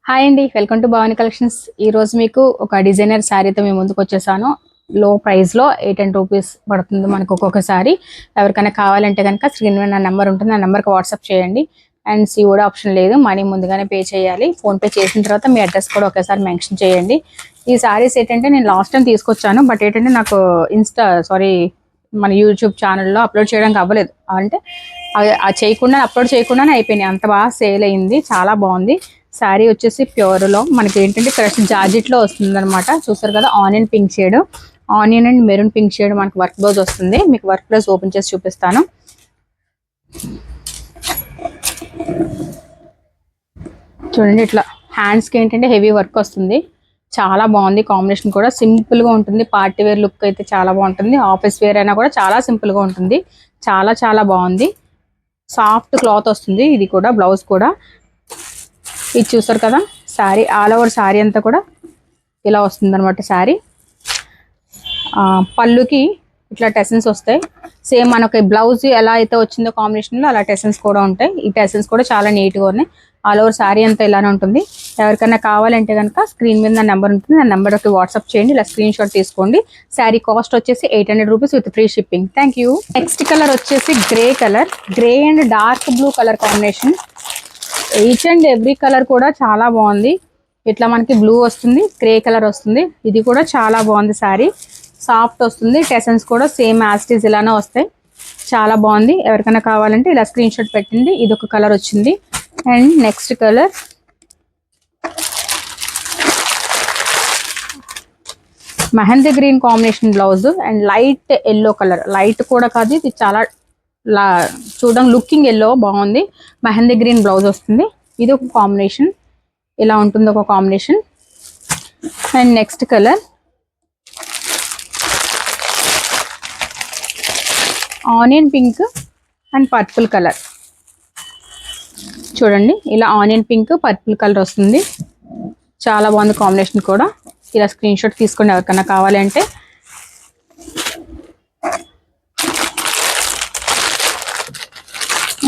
Hi అండి, welcome to Bhavani collections. ఈ రోజు మీకు ఒక డిజైనర్ శారీతో మేము ముందుకు వచ్చేసాను. లో ప్రైస్లో 810 రూపీస్ పడుతుంది మనకు ఒక్కొక్క శారీ. ఎవరికైనా కావాలంటే కనుక స్క్రీన్ మీద నా నెంబర్ ఉంటుంది, ఆ నెంబర్కి వాట్సాప్ చేయండి. అండ్ సిఓడి ఆప్షన్ లేదు, మనీ ముందుగానే పే చేయాలి. ఫోన్పే చేసిన తర్వాత మీ అడ్రస్ కూడా ఒకేసారి మెన్షన్ చేయండి. ఈ శారీస్ ఏంటంటే నేను లాస్ట్ టైం తీసుకొచ్చాను, బట్ ఏంటంటే నాకు మన యూట్యూబ్ ఛానల్లో అప్లోడ్ చేయడానికి అవ్వలేదు. అంటే చేయకుండా అప్లోడ్ చేయకుండానే అయిపోయినాయి, అంత బాగా సేల్ అయింది. చాలా బాగుంది శారీ. వచ్చేసి ప్యూర్లో మనకి ఏంటంటే క్రష్ జార్జెట్లో వస్తుంది అనమాట. చూసారు కదా, onion pink shade, onion and maroon pink shade మనకి వర్క్ బ్లౌజ్ వస్తుంది. మీకు వర్క్ బ్లౌజ్ ఓపెన్ చేసి చూపిస్తాను. చూడండి, ఇట్లా హ్యాండ్స్కి ఏంటంటే హెవీ వర్క్ వస్తుంది. చాలా బాగుంది కాంబినేషన్ కూడా. సింపుల్గా ఉంటుంది, పార్టీ వేర్ లుక్ అయితే చాలా బాగుంటుంది. ఆఫీస్ వేర్ అయినా కూడా చాలా సింపుల్గా ఉంటుంది. చాలా చాలా బాగుంది. సాఫ్ట్ క్లాత్ వస్తుంది. ఇది కూడా బ్లౌజ్ కూడా ఇది చూసారు కదా. శారీ ఆల్ ఓవర్ శారీ అంతా కూడా ఇలా వస్తుంది అనమాట. శారీ పళ్ళుకి ఇట్లా టెసన్స్ వస్తాయి. సేమ్ మనకి బ్లౌజ్ ఎలా అయితే వచ్చిందో కాంబినేషన్లో అలా టెసన్స్ కూడా ఉంటాయి. ఈ టెసన్స్ కూడా చాలా నీట్గా ఉన్నాయి. ఆల్ ఓవర్ శారీ అంతా ఇలానే ఉంటుంది. ఎవరికైనా కావాలంటే కనుక స్క్రీన్ మీద నా నెంబర్ ఉంటుంది, నా నెంబర్కి వాట్సాప్ చేయండి, ఇలా స్క్రీన్ షాట్ తీసుకోండి. శారీ కాస్ట్ వచ్చేసి 800 rupees with free shipping. Thank you. Next colour వచ్చేసి grey colour, grey and dark blue colour combination. Each and every colour కూడా చాలా బాగుంది. ఇట్లా మనకి బ్లూ వస్తుంది, గ్రే కలర్ వస్తుంది. ఇది కూడా చాలా బాగుంది. శారీ సాఫ్ట్ వస్తుంది. టెసన్స్ కూడా సేమ్ యాస్టీస్ ఇలానే వస్తాయి. చాలా బాగుంది. ఎవరికైనా కావాలంటే ఇలా స్క్రీన్ షాట్ పెట్టండి. ఇది ఒక కలర్ వచ్చింది. And next colour mehndi green combination blouse and light yellow colour. Light కూడా కాదు, ఇది చాలా చూడడం లుకింగ్ ఎల్లో బాగుంది. మెహందీ గ్రీన్ బ్లౌజ్ వస్తుంది. ఇది ఒక కాంబినేషన్, ఇలా ఉంటుంది ఒక combination. And next colour onion pink and purple colour. చూడండి, ఇలా ఆనియన్ పింక్ పర్పుల్ కలర్ వస్తుంది. చాలా బాగుంది కాంబినేషన్ కూడా. ఇలా స్క్రీన్ షాట్ తీసుకోండి ఎవరికైనా కావాలి అంటే.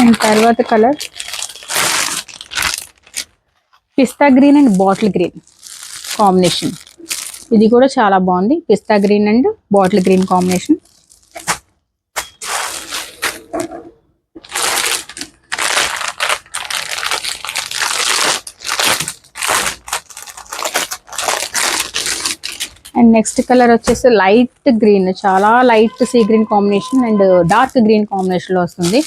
అండ్ తర్వాత కలర్ పిస్తా green and bottle green combination. ఇది కూడా చాలా బాగుంది. పిస్తా green and bottle green combination. And next colour వచ్చేసి లైట్ గ్రీన్, చాలా light sea green combination and dark green కాంబినేషన్లో వస్తుంది.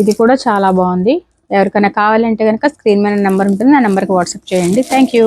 ఇది కూడా చాలా బాగుంది. ఎవరికైనా కావాలంటే కనుక స్క్రీన్ మీద నెంబర్ ఉంటుంది, ఆ నెంబర్కి వాట్సాప్ చేయండి. Thank you.